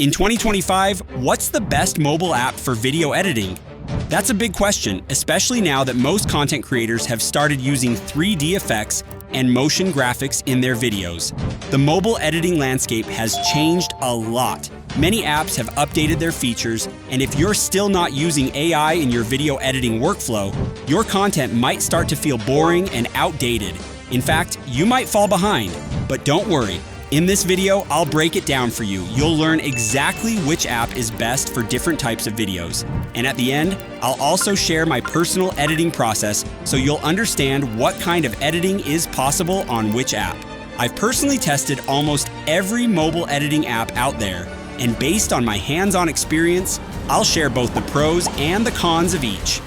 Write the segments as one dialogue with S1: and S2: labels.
S1: In 2025, what's the best mobile app for video editing? That's a big question, especially now that most content creators have started using 3D effects and motion graphics in their videos. The mobile editing landscape has changed a lot. Many apps have updated their features, and if you're still not using AI in your video editing workflow, your content might start to feel boring and outdated. In fact, you might fall behind, but don't worry. In this video, I'll break it down for you. You'll learn exactly which app is best for different types of videos. And at the end, I'll also share my personal editing process so you'll understand what kind of editing is possible on which app. I've personally tested almost every mobile editing app out there, and based on my hands-on experience, I'll share both the pros and the cons of each.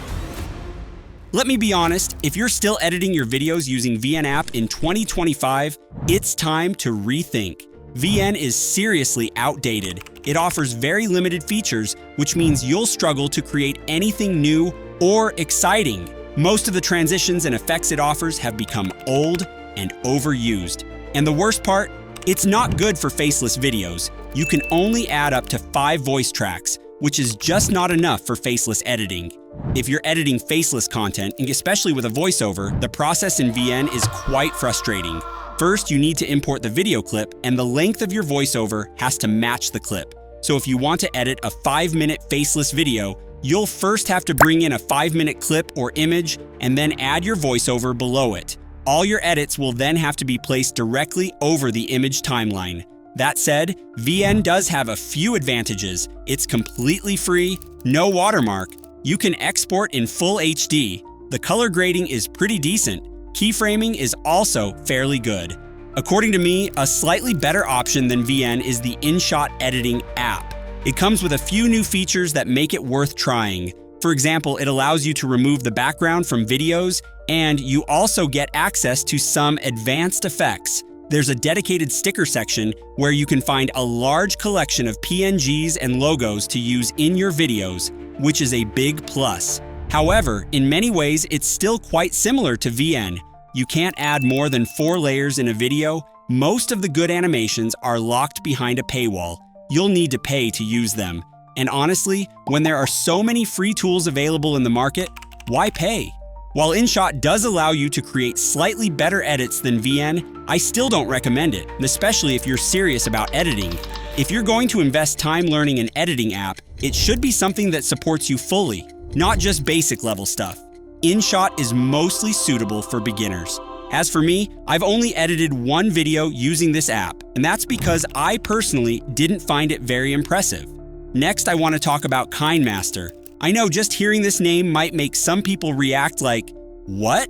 S1: Let me be honest, if you're still editing your videos using VN app in 2025, it's time to rethink. VN is seriously outdated. It offers very limited features, which means you'll struggle to create anything new or exciting. Most of the transitions and effects it offers have become old and overused. And the worst part, it's not good for faceless videos. You can only add up to 5 voice tracks, which is just not enough for faceless editing. If you're editing faceless content, and especially with a voiceover, the process in VN is quite frustrating. First, you need to import the video clip, and the length of your voiceover has to match the clip. So if you want to edit a 5-minute faceless video, you'll first have to bring in a 5-minute clip or image, and then add your voiceover below it. All your edits will then have to be placed directly over the image timeline. That said, VN does have a few advantages. It's completely free, no watermark. You can export in full HD. The color grading is pretty decent. Keyframing is also fairly good. According to me, a slightly better option than VN is the InShot editing app. It comes with a few new features that make it worth trying. For example, it allows you to remove the background from videos, and you also get access to some advanced effects. There's a dedicated sticker section where you can find a large collection of PNGs and logos to use in your videos, which is a big plus. However, in many ways, it's still quite similar to VN. You can't add more than 4 layers in a video. Most of the good animations are locked behind a paywall. You'll need to pay to use them. And honestly, when there are so many free tools available in the market, why pay? While InShot does allow you to create slightly better edits than VN, I still don't recommend it, especially if you're serious about editing. If you're going to invest time learning an editing app, it should be something that supports you fully, not just basic level stuff. InShot is mostly suitable for beginners. As for me, I've only edited 1 video using this app, and that's because I personally didn't find it very impressive. Next, I want to talk about KineMaster. I know just hearing this name might make some people react like, what?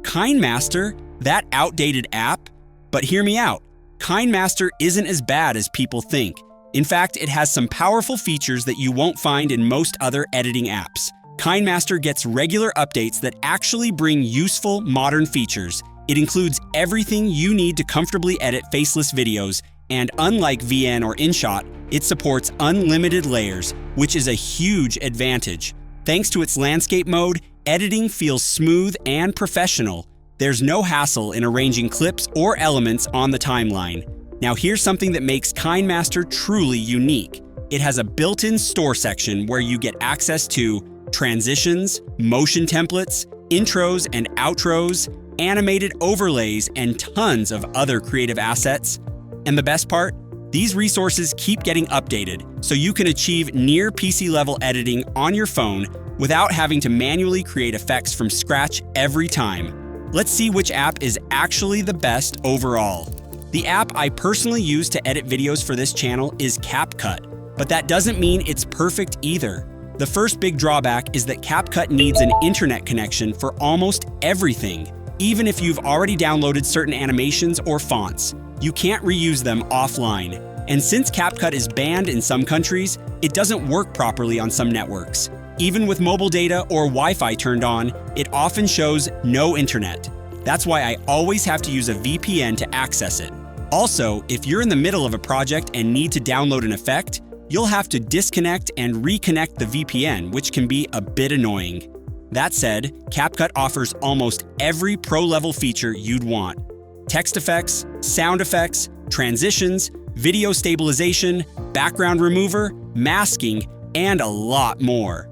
S1: KineMaster? That outdated app? But hear me out. KineMaster isn't as bad as people think. In fact, it has some powerful features that you won't find in most other editing apps. KineMaster gets regular updates that actually bring useful modern features. It includes everything you need to comfortably edit faceless videos, and unlike VN or InShot, it supports unlimited layers, which is a huge advantage. Thanks to its landscape mode, editing feels smooth and professional. There's no hassle in arranging clips or elements on the timeline. Now here's something that makes KineMaster truly unique. It has a built-in store section where you get access to transitions, motion templates, intros and outros, animated overlays, and tons of other creative assets. And the best part? These resources keep getting updated, so you can achieve near PC-level editing on your phone without having to manually create effects from scratch every time. Let's see which app is actually the best overall. The app I personally use to edit videos for this channel is CapCut, but that doesn't mean it's perfect either. The first big drawback is that CapCut needs an internet connection for almost everything. Even if you've already downloaded certain animations or fonts, you can't reuse them offline. And since CapCut is banned in some countries, it doesn't work properly on some networks. Even with mobile data or Wi-Fi turned on, it often shows no internet. That's why I always have to use a VPN to access it. Also, if you're in the middle of a project and need to download an effect, you'll have to disconnect and reconnect the VPN, which can be a bit annoying. That said, CapCut offers almost every pro-level feature you'd want. Text effects, sound effects, transitions, video stabilization, background remover, masking, and a lot more.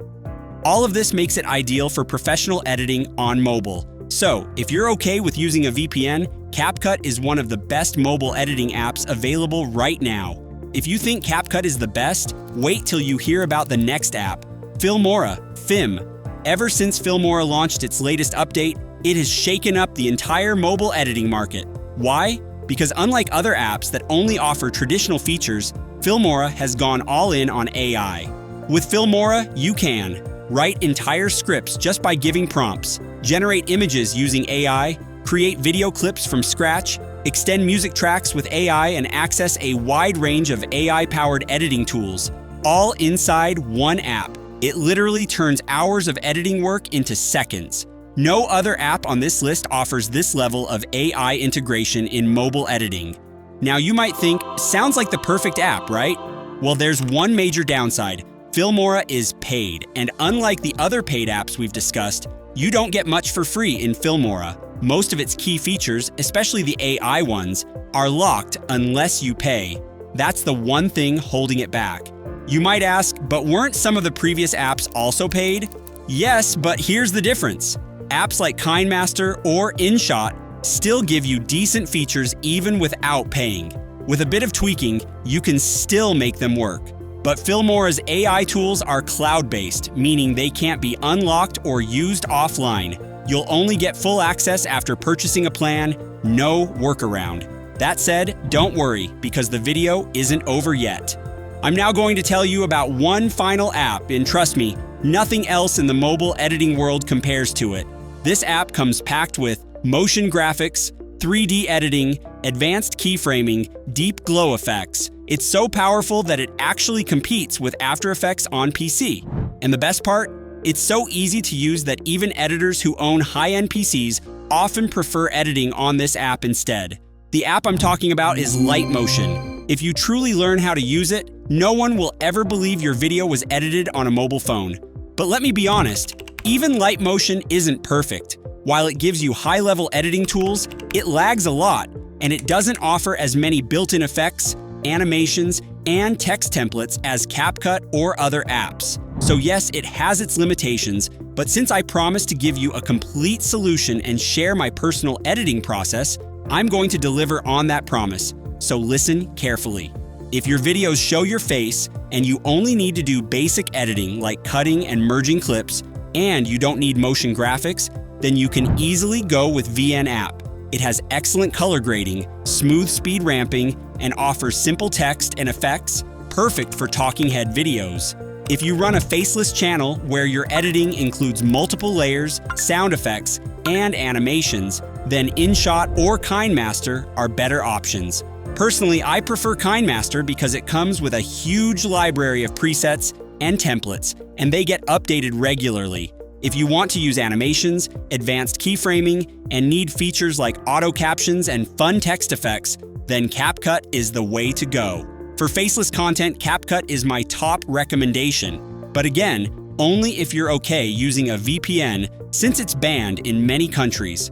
S1: All of this makes it ideal for professional editing on mobile. So, if you're okay with using a VPN, CapCut is one of the best mobile editing apps available right now. If you think CapCut is the best, wait till you hear about the next app, Filmora, Film. Ever since Filmora launched its latest update, it has shaken up the entire mobile editing market. Why? Because unlike other apps that only offer traditional features, Filmora has gone all in on AI. With Filmora, you can write entire scripts just by giving prompts, generate images using AI, create video clips from scratch, extend music tracks with AI, and access a wide range of AI-powered editing tools, all inside one app. It literally turns hours of editing work into seconds. No other app on this list offers this level of AI integration in mobile editing. Now you might think, sounds like the perfect app, right? Well, there's one major downside. Filmora is paid, and unlike the other paid apps we've discussed, you don't get much for free in Filmora. Most of its key features, especially the AI ones, are locked unless you pay. That's the one thing holding it back. You might ask, but weren't some of the previous apps also paid? Yes, but here's the difference. Apps like KineMaster or InShot still give you decent features even without paying. With a bit of tweaking, you can still make them work. But Filmora's AI tools are cloud-based, meaning they can't be unlocked or used offline. You'll only get full access after purchasing a plan, no workaround. That said, don't worry, because the video isn't over yet. I'm now going to tell you about one final app, and trust me, nothing else in the mobile editing world compares to it. This app comes packed with motion graphics, 3D editing, advanced keyframing, deep glow effects. It's so powerful that it actually competes with After Effects on PC. And the best part? It's so easy to use that even editors who own high-end PCs often prefer editing on this app instead. The app I'm talking about is Alight Motion. If you truly learn how to use it, no one will ever believe your video was edited on a mobile phone. But let me be honest, even Alight Motion isn't perfect. While it gives you high-level editing tools, it lags a lot, and it doesn't offer as many built-in effects, animations, and text templates as CapCut or other apps. So yes, it has its limitations, but since I promised to give you a complete solution and share my personal editing process, I'm going to deliver on that promise. So listen carefully. If your videos show your face and you only need to do basic editing like cutting and merging clips, and you don't need motion graphics, then you can easily go with VN app. It has excellent color grading, smooth speed ramping, and offers simple text and effects, perfect for talking head videos. If you run a faceless channel where your editing includes multiple layers, sound effects, and animations, then InShot or KineMaster are better options. Personally, I prefer KineMaster because it comes with a huge library of presets and templates, and they get updated regularly. If you want to use animations, advanced keyframing, and need features like auto captions and fun text effects, then CapCut is the way to go. For faceless content, CapCut is my top recommendation. But again, only if you're okay using a VPN, since it's banned in many countries.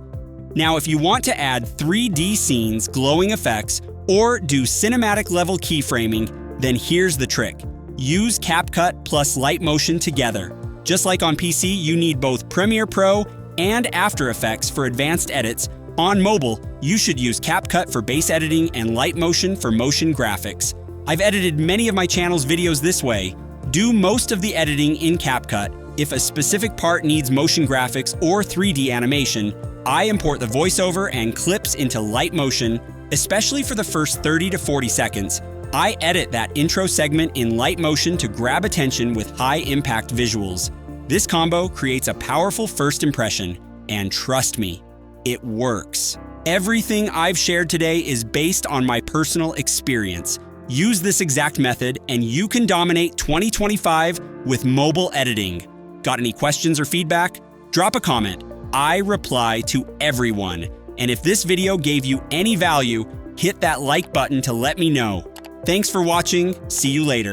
S1: Now, if you want to add 3D scenes, glowing effects, or do cinematic level keyframing, then here's the trick. Use CapCut plus Alight Motion together. Just like on PC, you need both Premiere Pro and After Effects for advanced edits. On mobile, you should use CapCut for base editing and Alight Motion for motion graphics. I've edited many of my channel's videos this way. Do most of the editing in CapCut. If a specific part needs motion graphics or 3D animation, I import the voiceover and clips into Alight Motion, especially for the first 30 to 40 seconds. I edit that intro segment in Alight Motion to grab attention with high-impact visuals. This combo creates a powerful first impression, and trust me, it works. Everything I've shared today is based on my personal experience. Use this exact method, and you can dominate 2025 with mobile editing. Got any questions or feedback? Drop a comment. I reply to everyone. And if this video gave you any value, hit that like button to let me know. Thanks for watching. See you later.